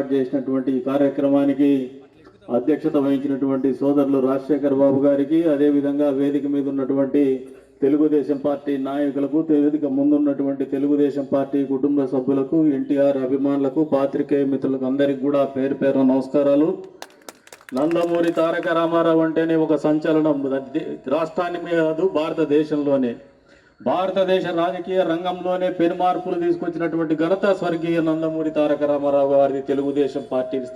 ఏర్పాటు చేసినటువంటి ఈ కార్యక్రమానికి అధ్యక్షత వహించినటువంటి సోదరులు రాజశేఖర్ బాబు గారికి, అదేవిధంగా వేదిక మీద ఉన్నటువంటి తెలుగుదేశం పార్టీ నాయకులకు, వేదిక ముందున్నటువంటి తెలుగుదేశం పార్టీ కుటుంబ సభ్యులకు, ఎన్టీఆర్ అభిమానులకు, పాత్రికేయ మిత్రులకు అందరికీ కూడా పేరు పేరున నమస్కారాలు. నందమూరి తారక రామారావు అంటేనే ఒక సంచలనం. రాష్ట్రాన్ని కాదు, భారతదేశంలోనే, భారతదేశ రాజకీయ రంగంలోనే పెనుమార్పులు తీసుకొచ్చినటువంటి ఘనత స్వర్గీయ నందమూరి తారక రామారావు గారిది. తెలుగుదేశం పార్టీని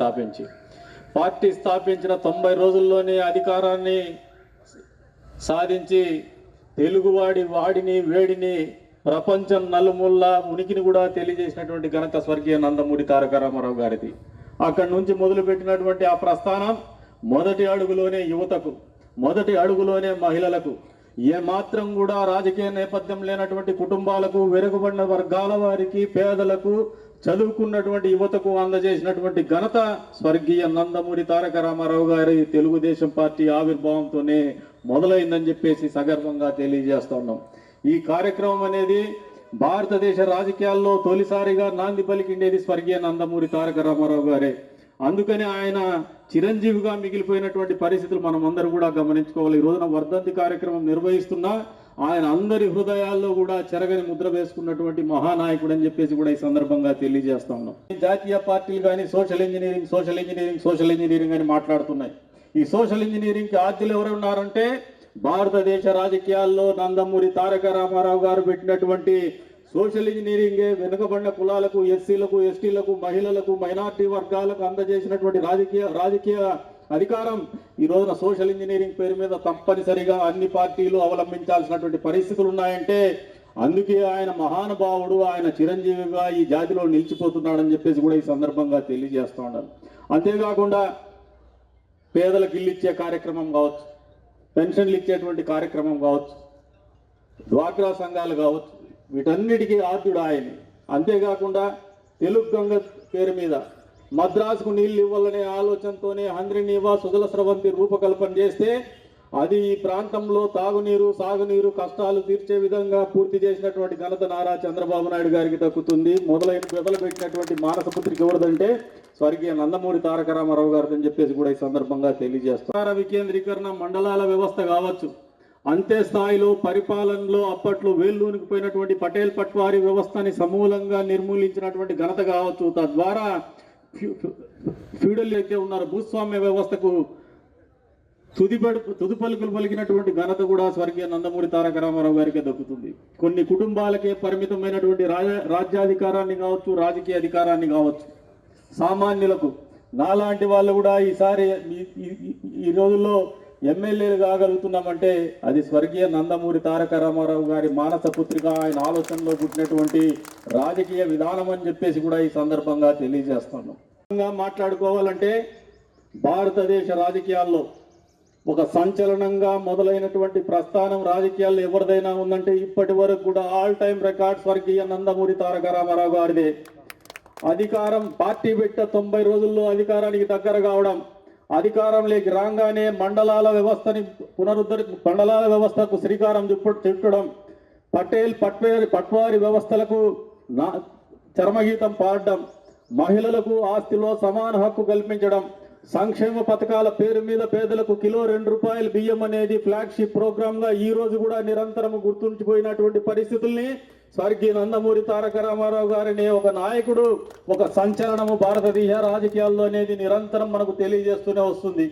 స్థాపించిన 90 రోజుల్లోనే అధికారాన్ని సాధించి తెలుగువాడి వాడిని వేడిని ప్రపంచం నలుమూల ఉనికిని కూడా తెలియజేసినటువంటి ఘనత స్వర్గీయ నందమూరి తారక రామారావు గారిది. అక్కడి నుంచి మొదలుపెట్టినటువంటి ఆ ప్రస్థానం మొదటి అడుగులోనే యువతకు, మొదటి అడుగులోనే మహిళలకు, ఏమాత్రం కూడా రాజకీయ నేపథ్యం లేనటువంటి కుటుంబాలకు, వెనుకబడిన వర్గాల వారికి, పేదలకు, చదువుకున్నటువంటి యువతకు అందజేసినటువంటి ఘనత స్వర్గీయ నందమూరి తారక రామారావు గారి తెలుగుదేశం పార్టీ ఆవిర్భావంతోనే మొదలైందని చెప్పేసి సగర్వంగా తెలియజేస్తున్నాం. ఈ కార్యక్రమం అనేది భారతదేశ రాజకీయాల్లో తొలిసారిగా నాంది పలికిండేది స్వర్గీయ నందమూరి తారక రామారావు గారే. అందుకని ఆయన చిరంజీవిగా మిగిలిపోయినటువంటి పరిస్థితులు మనం అందరూ కూడా గమనించుకోవాలి. ఈ రోజున వర్ధంతి కార్యక్రమం నిర్వహిస్తున్నా ఆయన అందరి హృదయాల్లో కూడా చెరగని ముద్ర వేసుకున్నటువంటి మహానాయకుడు అని చెప్పేసి కూడా ఈ సందర్భంగా తెలియజేస్తా ఉన్నాం. జాతీయ పార్టీలు కానీ సోషల్ ఇంజనీరింగ్ అని మాట్లాడుతున్నాయి. ఈ సోషల్ ఇంజనీరింగ్కి ఆద్యులు ఎవరు ఉన్నారంటే భారతదేశ రాజకీయాల్లో నందమూరి తారక రామారావు గారు పెట్టినటువంటి సోషల్ ఇంజనీరింగే వెనుకబడిన కులాలకు, ఎస్సీలకు, ఎస్టీలకు, మహిళలకు, మైనార్టీ వర్గాలకు అందజేసినటువంటి రాజకీయ అధికారం ఈ రోజున సోషల్ ఇంజనీరింగ్ పేరు మీద తప్పనిసరిగా అన్ని పార్టీలు అవలంబించాల్సినటువంటి పరిస్థితులు ఉన్నాయంటే అందుకే ఆయన మహానుభావుడు, ఆయన చిరంజీవిగా ఈ జాతిలో నిలిచిపోతున్నాడని చెప్పేసి కూడా ఈ సందర్భంగా తెలియజేస్తూ ఉన్నాను. అంతేకాకుండా పేదలకు ఇల్లు ఇచ్చే కార్యక్రమం కావచ్చు, పెన్షన్లు ఇచ్చేటువంటి కార్యక్రమం కావచ్చు, డ్వాక్రా సంఘాలు కావచ్చు, వీటన్నిటికీ ఆద్యుడు ఆయన. అంతేకాకుండా తెలుగు గంగ పేరు మీద మద్రాసుకు నీళ్లు ఇవ్వాలనే ఆలోచనతోనే హంద్రినీవా సుజల స్రవంతి రూపకల్పన చేస్తే అది ఈ ప్రాంతంలో తాగునీరు, సాగునీరు కష్టాలు తీర్చే విధంగా పూర్తి చేసినటువంటి ఘనత నారా చంద్రబాబు నాయుడు గారికి దక్కుతుంది. మొదలుపెట్టినటువంటి మానసపుత్రిక ఎవరిదంటే స్వర్గీయ నందమూరి తారక రామారావు గారు అని చెప్పేసి కూడా ఈ సందర్భంగా తెలియజేస్తారు. వికేంద్రీకరణ, మండలాల వ్యవస్థ కావచ్చు, అంతే స్థాయిలో పరిపాలనలో అప్పట్లో వేళ్ళూనికిపోయినటువంటి పటేల్ పట్వారీ వ్యవస్థని సమూలంగా నిర్మూలించినటువంటి ఘనత కావచ్చు, తద్వారా ఫ్యూడల్ అయితే ఉన్నారు భూస్వామ్య వ్యవస్థకు తుది పలుకులు పలికినటువంటి ఘనత కూడా స్వర్గీయ నందమూరి తారక రామారావు గారికి దక్కుతుంది. కొన్ని కుటుంబాలకే పరిమితమైనటువంటి రాజ్యాధికారాన్ని కావచ్చు, రాజకీయ అధికారాన్ని కావచ్చు, సామాన్యులకు నాలాంటి వాళ్ళు కూడా ఈసారి ఈ రోజుల్లో ఎమ్మెల్యేలు కాగలుగుతున్నామంటే అది స్వర్గీయ నందమూరి తారక రామారావు గారి మానస పుత్రిక, ఆయన ఆలోచనలో పుట్టినటువంటి రాజకీయ విధానం అని చెప్పేసి కూడా ఈ సందర్భంగా తెలియజేస్తున్నాం. మాట్లాడుకోవాలంటే భారతదేశ రాజకీయాల్లో ఒక సంచలనంగా మొదలైనటువంటి ప్రస్థానం రాజకీయాల్లో ఎవరిదైనా ఉందంటే ఇప్పటి వరకు కూడా ఆల్ టైం రికార్డ్ స్వర్గీయ నందమూరి తారక రామారావు గారిదే. అధికారం పార్టీ పెట్ట 90 రోజుల్లో అధికారానికి దగ్గర కావడం, అధికారంలోకి రాగానే మండలాల వ్యవస్థకు శ్రీకారం చుట్టడం, పటేల్ పట్వారి వ్యవస్థలకు చరమగీతం పాడడం, మహిళలకు ఆస్తిలో సమాన హక్కు కల్పించడం, సంక్షేమ పథకాల పేరు మీద పేదలకు కిలో ₹2 బియ్యం అనేది ఫ్లాగ్షిప్ ప్రోగ్రామ్ గా ఈ రోజు కూడా నిరంతరం గుర్తుండిపోయినటువంటి పరిస్థితుల్ని స్వర్గీయ నందమూరి తారక రామారావు గారిని ఒక నాయకుడు, ఒక సంచలనము భారతదేశ రాజకీయాల్లో అనేది నిరంతరం మనకు తెలియజేస్తూనే వస్తుంది.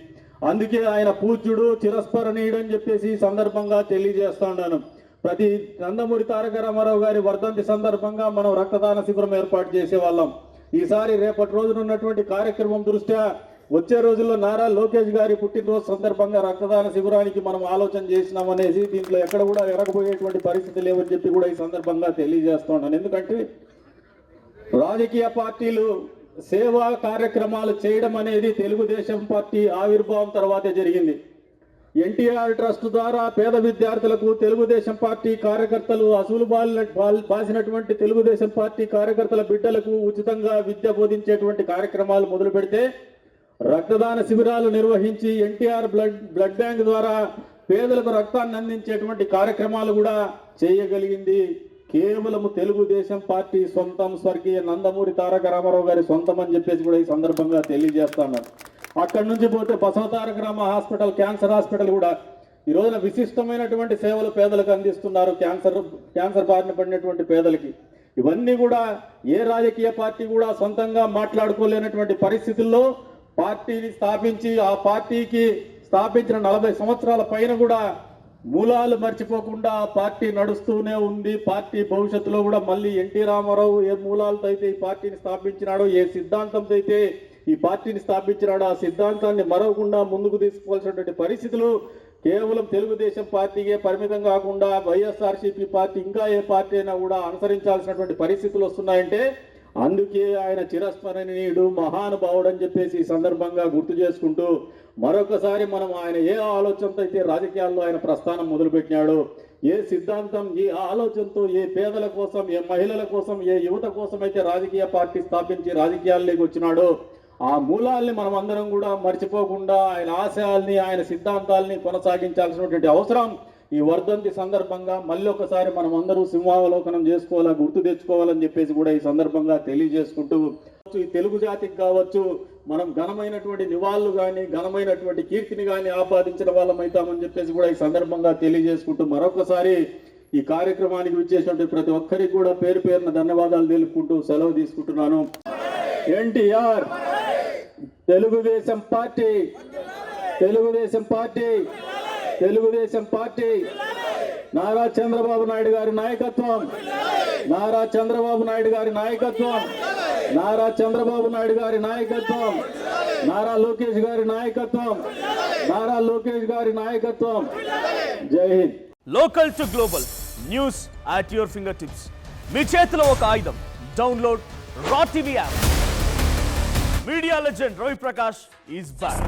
అందుకే ఆయన పూజ్యుడు, చిరస్మరణీయుడు అని చెప్పేసి ఈ సందర్భంగా తెలియజేస్తున్నాను. ప్రతి నందమూరి తారక రామారావు గారి వర్ధంతి సందర్భంగా మనం రక్తదాన శిబిరం ఏర్పాటు చేసేవాళ్ళం. ఈసారి రేపటి రోజున ఉన్నటువంటి కార్యక్రమం దృష్ట్యా వచ్చే రోజుల్లో నారా లోకేష్ గారి పుట్టినరోజు సందర్భంగా రక్తదాన శిబిరానికి మనం ఆలోచన చేసినామనేసి దీంట్లో ఎక్కడ కూడా ఎరగబోయేటువంటి పరిస్థితి లేవని చెప్పి కూడా ఈ సందర్భంగా తెలియజేస్తున్నాను. ఎందుకంటే రాజకీయ పార్టీలు సేవా కార్యక్రమాలు చేయడం అనేది తెలుగుదేశం పార్టీ ఆవిర్భావం తర్వాతే జరిగింది. ఎన్టీఆర్ ట్రస్ట్ ద్వారా పేద విద్యార్థులకు తెలుగుదేశం పార్టీ కార్యకర్తలు అసూలు బాసినటువంటి తెలుగుదేశం పార్టీ కార్యకర్తల బిడ్డలకు ఉచితంగా విద్య బోధించేటువంటి కార్యక్రమాలు మొదలు పెడితే, రక్తదాన శిబిరాలు నిర్వహించి ఎన్టీఆర్ బ్లడ్ బ్యాంక్ ద్వారా పేదలకు రక్తాన్ని అందించేటువంటి కార్యక్రమాలు కూడా చేయగలిగింది కేవలం తెలుగుదేశం పార్టీ సొంతం, స్వర్గీయ నందమూరి తారక రామారావు గారి సొంతం అని చెప్పేసి కూడా ఈ సందర్భంగా తెలియజేస్తున్నారు. అక్కడి నుంచి పోతే Basava Taraka Rama hospital, cancer hospital కూడా ఈ రోజున విశిష్టమైనటువంటి సేవలు పేదలకు అందిస్తున్నారు. క్యాన్సర్ బారిన పడినటువంటి పేదలకి ఇవన్నీ కూడా ఏ రాజకీయ పార్టీ కూడా సొంతంగా మాట్లాడుకోలేనటువంటి పరిస్థితుల్లో పార్టీని స్థాపించి, ఆ పార్టీకి స్థాపించిన 40 సంవత్సరాల పైన కూడా మూలాలు మర్చిపోకుండా పార్టీ నడుస్తూనే ఉంది. పార్టీ భవిష్యత్తులో కూడా మళ్ళీ ఎన్టీ రామారావు ఏ మూలాలతో అయితే ఈ పార్టీని స్థాపించినాడో, ఏ సిద్ధాంతంతో అయితే ఈ పార్టీని స్థాపించినాడో ఆ సిద్ధాంతాన్ని మరవకుండా ముందుకు తీసుకోవాల్సినటువంటి పరిస్థితులు కేవలం తెలుగుదేశం పార్టీకే పరిమితం కాకుండా వైఎస్ఆర్సీపీ పార్టీ ఇంకా ఏ పార్టీ అయినా కూడా అనుసరించాల్సినటువంటి పరిస్థితులు వస్తున్నాయంటే అందుకే ఆయన చిరస్మరణీయుడు, మహానుభావుడు అని చెప్పేసి ఈ సందర్భంగా గుర్తు చేసుకుంటూ మరొకసారి మనం ఆయన ఏ ఆలోచనతో అయితే రాజకీయాల్లో ఆయన ప్రస్థానం మొదలుపెట్టినాడో, ఏ సిద్ధాంతం, ఏ ఆలోచనతో ఏ పేదల కోసం, ఏ మహిళల కోసం, ఏ యువత కోసం అయితే రాజకీయ పార్టీ స్థాపించి రాజకీయాల్లోకి వచ్చినాడో ఆ మూలాల్ని మనం అందరం కూడా మర్చిపోకుండా ఆయన ఆశయాల్ని, ఆయన సిద్ధాంతాల్ని కొనసాగించాల్సినటువంటి అవసరం ఈ వర్ధంతి సందర్భంగా మళ్ళీ ఒకసారి మనం అందరూ సింహావలోకనం చేసుకోవాలా, గుర్తు తెచ్చుకోవాలని చెప్పేసి కూడా ఈ సందర్భంగా తెలియజేసుకుంటూ ఈ తెలుగు జాతికి కావచ్చు మనం ఘనమైనటువంటి నివాళులు కానీ, ఘనమైనటువంటి కీర్తిని కానీ ఆపాదించిన వాళ్ళం అవుతామని చెప్పేసి కూడా ఈ సందర్భంగా తెలియజేసుకుంటూ మరొకసారి ఈ కార్యక్రమానికి విచ్చేసినటువంటి ప్రతి ఒక్కరికి కూడా పేరు పేరున ధన్యవాదాలు తెలుపుకుంటూ సెలవు తీసుకుంటున్నాను. NTR, Telugu Desam party, Telugu Desam party, Telugu Desam party, Nara Chandrababu Naidu గారి నాయకత్వం, నారా చంద్రబాబు నాయుడు గారి నాయకత్వం, నారా చంద్రబాబు నాయుడు గారి నాయకత్వం, నారా లోకేష్ గారి నాయకత్వం, నారా లోకేష్ గారి నాయకత్వం. Jai Hind. Local to global news at your fingertips. మీ చేతిలో ఒక ఆయుధం. Download R TV app. Media legend Ravi Prakash is back.